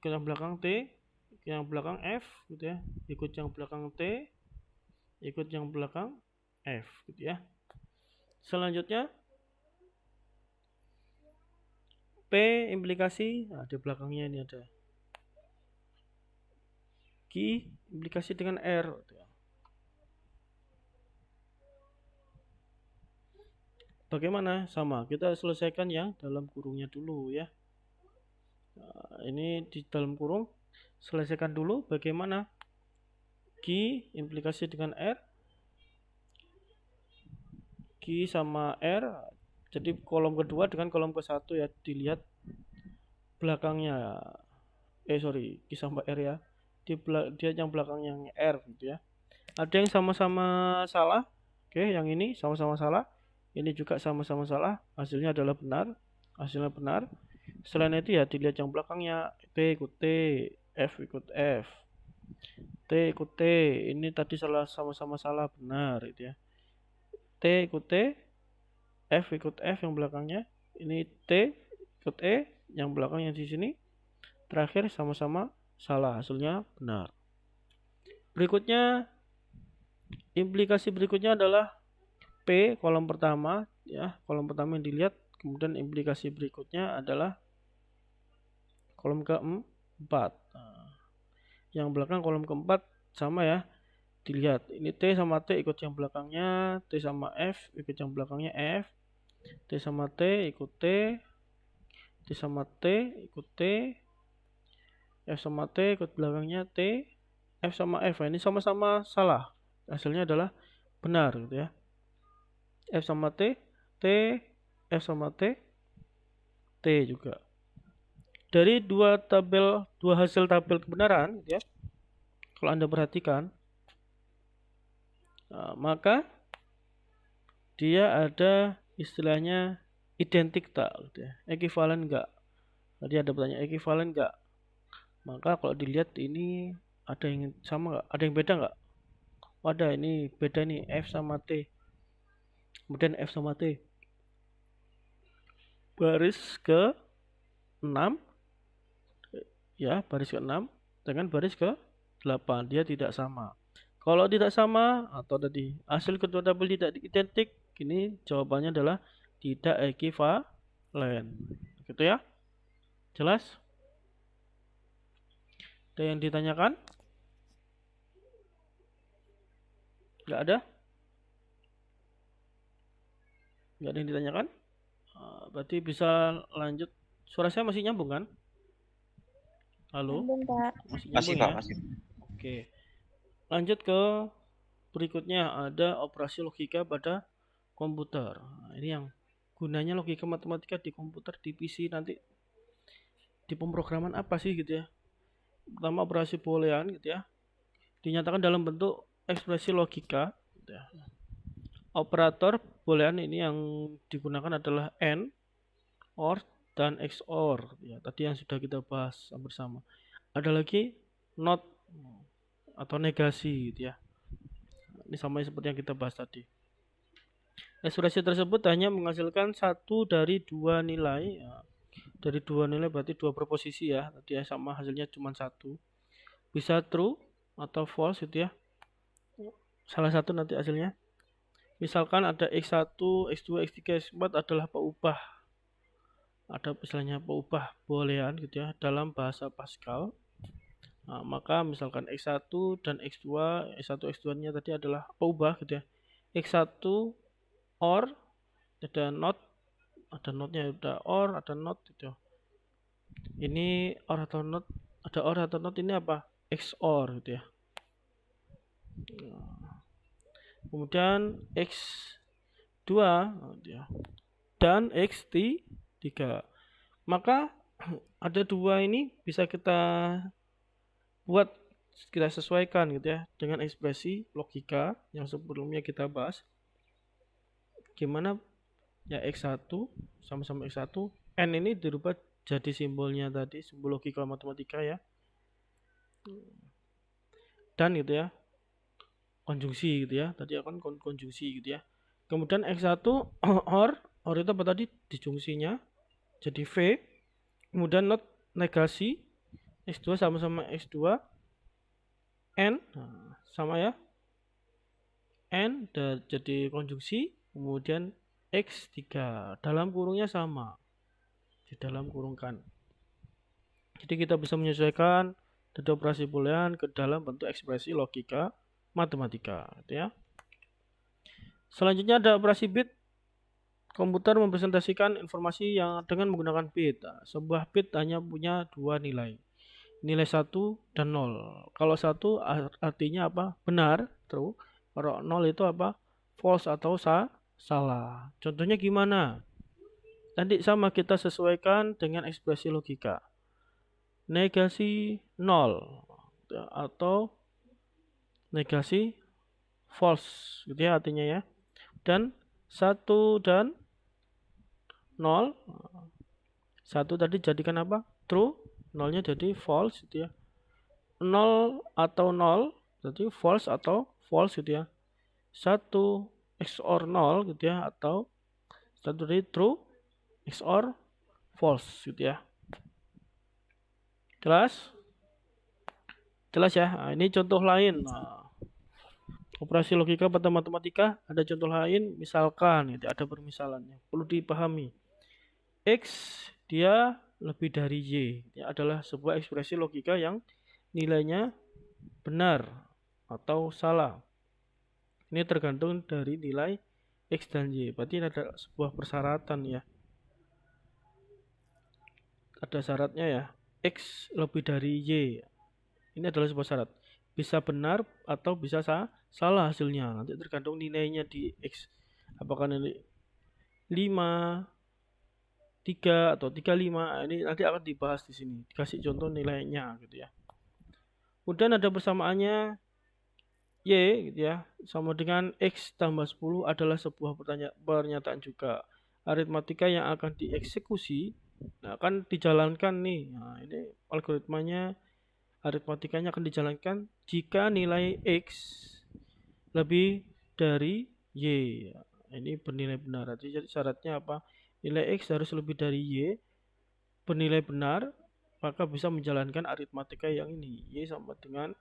Ikut yang belakang T, ikut yang belakang F gitu ya. Ikut yang belakang T, ikut yang belakang F gitu ya. Selanjutnya P implikasi, nah di belakangnya ini ada Q implikasi dengan R gitu ya. Bagaimana? Sama, kita selesaikan yang dalam kurungnya dulu ya. Nah, ini di dalam kurung selesaikan dulu bagaimana Q implikasi dengan R, Q sama R. Jadi kolom kedua dengan kolom ke-1 ya, dilihat belakangnya. Q sama R ya. Dia yang belakang yang R gitu ya. Ada yang sama-sama salah. Oke, yang ini sama-sama salah. Ini juga sama-sama salah. Hasilnya adalah benar. Hasilnya benar. Selain itu ya dilihat yang belakangnya. T ikut T, F ikut F, T ikut T. Ini tadi sama-sama salah, benar itu ya. T ikut T, F ikut F yang belakangnya. Ini T ikut E yang belakangnya di sini. Terakhir sama-sama salah, hasilnya benar. Berikutnya, implikasi berikutnya adalah P kolom pertama ya, kolom pertama yang dilihat. Kemudian implikasi berikutnya adalah kolom keempat. Yang belakang kolom keempat sama ya. dilihat ini T sama T ikut yang belakangnya, T sama F ikut yang belakangnya F, T sama T ikut T, T sama T ikut T, F sama T ikut belakangnya T, F sama F. Nah, ini sama-sama salah, hasilnya adalah benar gitu ya. F sama T, T, F sama T, T juga. Dari dua hasil tabel kebenaran gitu ya, kalau Anda perhatikan, maka dia ada istilahnya identik tak gitu ya, ekivalen enggak. Tadi ada pertanyaan ekivalen enggak, maka kalau dilihat ini ada yang sama enggak, ada yang beda enggak? Oh, ada, ini beda nih, F sama T, kemudian F sama T baris ke 6 ya, baris ke 6 dengan baris ke 8 dia tidak sama. Kalau tidak sama atau tadi hasil kedua tabel tidak identik, ini jawabannya adalah tidak ekivalen. Gitu ya. Jelas? Ada yang ditanyakan? Enggak ada? Enggak ada yang ditanyakan? Berarti bisa lanjut. Suara saya masih nyambung kan? Halo? Nyambung, Pak. Masih Masih, nyambung Pak, ya? masih. Oke. Lanjut ke berikutnya, ada operasi logika pada komputer. Nah, ini yang gunanya logika matematika di komputer, di PC nanti di pemrograman apa sih gitu ya. Pertama operasi boolean gitu ya, dinyatakan dalam bentuk ekspresi logika gitu ya. Operator boolean ini yang digunakan adalah AND, OR, dan XOR ya, tadi yang sudah kita bahas bersama. Ada lagi NOT atau negasi gitu ya. Ini sama seperti yang kita bahas tadi. Ekspresi tersebut hanya menghasilkan satu dari dua nilai ya. Dari dua nilai berarti dua proposisi ya. Tadi ya sama, hasilnya cuma satu. Bisa true atau false gitu ya. Salah satu nanti hasilnya. Misalkan ada X1, X2, X3, X4 adalah peubah. Ada istilahnya peubah boolean gitu ya dalam bahasa Pascal. Nah, maka misalkan X1 dan X2, X1, X2-nya tadi adalah peubah gitu ya. X1 OR, ada not, ada notnya, ada OR, ada not gitu. Ini OR atau not, ada OR atau not, ini apa? XOR gitu ya. Kemudian X2 gitu ya, dan X3. Maka ada dua ini bisa kita buat, kita sesuaikan gitu ya dengan ekspresi logika yang sebelumnya kita bahas. Gimana ya, X1 sama-sama X1, N ini dirubah jadi simbolnya tadi, simbol logika matematika ya. Dan gitu ya, konjungsi gitu ya. Tadi akan konjungsi gitu ya. Kemudian X1 OR itu apa tadi? Disjungsinya jadi V. Kemudian not negasi, X2 sama-sama X2, N sama ya, N jadi konjungsi. Kemudian X3 dalam kurungnya sama, di dalam kurungkan. Jadi kita bisa menyesuaikan dari operasi boolean ke dalam bentuk ekspresi logika matematika gitu ya. Selanjutnya ada operasi bit. Komputer mempresentasikan informasi yang dengan menggunakan bit. Sebuah bit hanya punya dua nilai, nilai 1 dan 0. Kalau 1 artinya apa? Benar, true. Kalau 0 itu apa? False atau salah. Contohnya gimana? Nanti sama, kita sesuaikan dengan ekspresi logika. Negasi 0 atau negasi false gitu ya artinya ya. Dan 1 dan 0. 1 tadi jadikan apa? True, 0-nya jadi false gitu ya. 0 atau 0 jadi false atau false gitu ya. 1 XOR 0 gitu ya, atau 1 dari true XOR false gitu ya. Jelas? Jelas ya. Nah, ini contoh lain. Operasi logika pada matematika ada contoh lain, misalkan gitu, ada permisalannya, perlu dipahami. X dia lebih dari Y, ya, adalah sebuah ekspresi logika yang nilainya benar. atau salah. Ini tergantung dari nilai X dan Y. Berarti ini ada sebuah persyaratan ya. Ada syaratnya ya. X lebih dari Y. Ini adalah sebuah syarat. Bisa benar atau bisa salah hasilnya. Nanti tergantung nilainya di X. Apakah nilai 5, 3 atau 35. Ini nanti akan dibahas di sini. Dikasih contoh nilainya gitu ya. Kemudian ada persamaannya Y gitu ya. Sama dengan X tambah 10 adalah sebuah pernyataan juga. Aritmatika yang akan dieksekusi akan dijalankan nih. Nah, ini algoritmanya aritmatikanya akan dijalankan jika nilai X lebih dari Y. Ini bernilai benar. Jadi syaratnya apa? Nilai X harus lebih dari Y, bernilai benar, maka bisa menjalankan aritmatika yang ini. Y sama dengan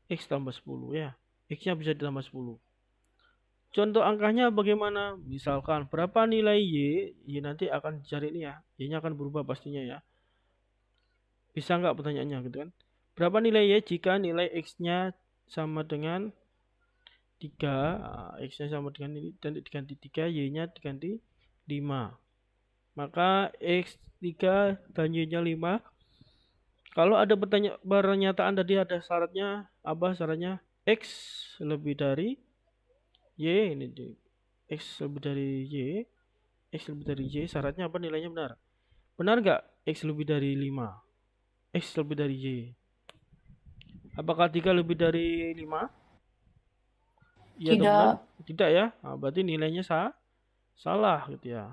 X tambah 10 ya. X-nya bisa ditambah 10. Contoh angkanya bagaimana? Misalkan berapa nilai Y? Y nanti akan dicari ini ya. Y-nya akan berubah pastinya ya. Bisa nggak pertanyaannya gitu kan? Berapa nilai Y jika nilai X-nya sama dengan 3? X-nya sama dengan ini dan diganti 3, Y-nya diganti 5. Maka X3 dan Y-nya 5. Kalau ada pernyataan tadi ada syaratnya, apa syaratnya? X lebih dari Y, ini X lebih dari Y, X lebih dari Y, syaratnya apa? Nilainya benar. Benar nggak? X lebih dari 5, X lebih dari Y. Apakah 3 lebih dari 5? Iya atau benar? Tidak. Tidak ya. Nah, berarti nilainya salah gitu ya.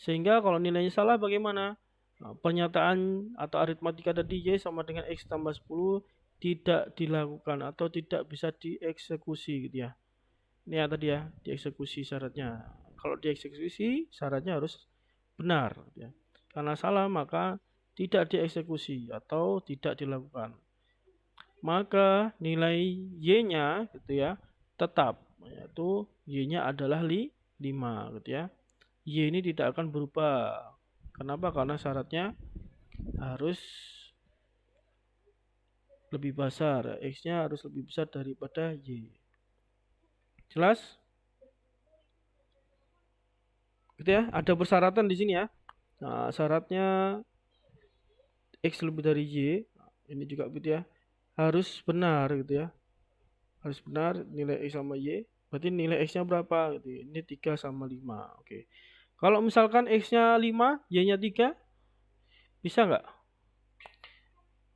Sehingga kalau nilainya salah bagaimana? Nah, pernyataan atau aritmatika tadi Y sama dengan X tambah 10 tidak dilakukan atau tidak bisa dieksekusi gitu ya. Ini ya tadi ya, dieksekusi syaratnya. Kalau dieksekusi syaratnya harus benar gitu ya. Karena salah maka tidak dieksekusi atau tidak dilakukan. Maka nilai Y-nya gitu ya tetap, yaitu Y-nya adalah 5 gitu ya. Y ini tidak akan berubah. Kenapa? Karena syaratnya harus lebih besar. X-nya harus lebih besar daripada Y. Jelas? Gitu ya. Ada persyaratan di sini ya. Nah, syaratnya X lebih dari Y. Ini juga gitu ya. Harus benar gitu ya. Harus benar nilai X sama Y. Berarti nilai X-nya berapa? Gitu. Ini 3 sama 5. Oke. Kalau misalkan X-nya 5, Y-nya 3, bisa nggak?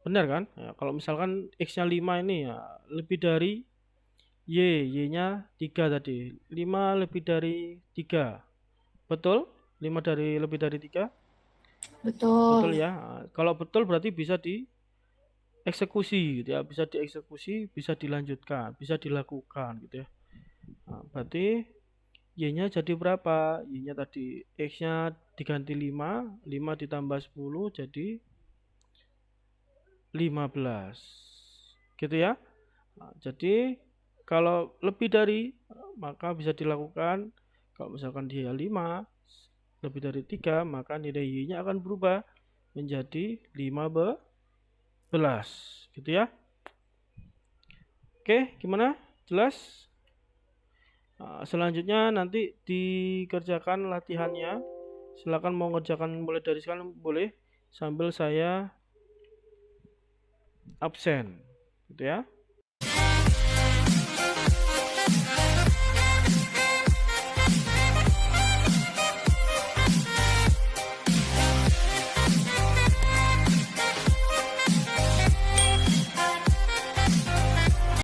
Benar kan? Ya, kalau misalkan X-nya 5 ini ya lebih dari Y, Y-nya 3 tadi. 5 lebih dari 3. Betul? 5 lebih dari 3? Betul Betul. ya. Nah, kalau betul berarti bisa dieksekusi gitu ya. Bisa dieksekusi, bisa dilanjutkan, bisa dilakukan gitu ya. Nah, berarti Y-nya jadi berapa? Y-nya tadi X-nya diganti 5, 5 ditambah 10 jadi 15. Gitu ya. Nah, jadi kalau lebih dari maka bisa dilakukan. Kalau misalkan dia 5 lebih dari 3 maka nilai Y-nya akan berubah menjadi 15. Gitu ya. Oke, gimana? Jelas? Nah, selanjutnya nanti dikerjakan latihannya. Silakan mau ngerjakan mulai dari sekarang boleh sambil saya absen. Gitu ya.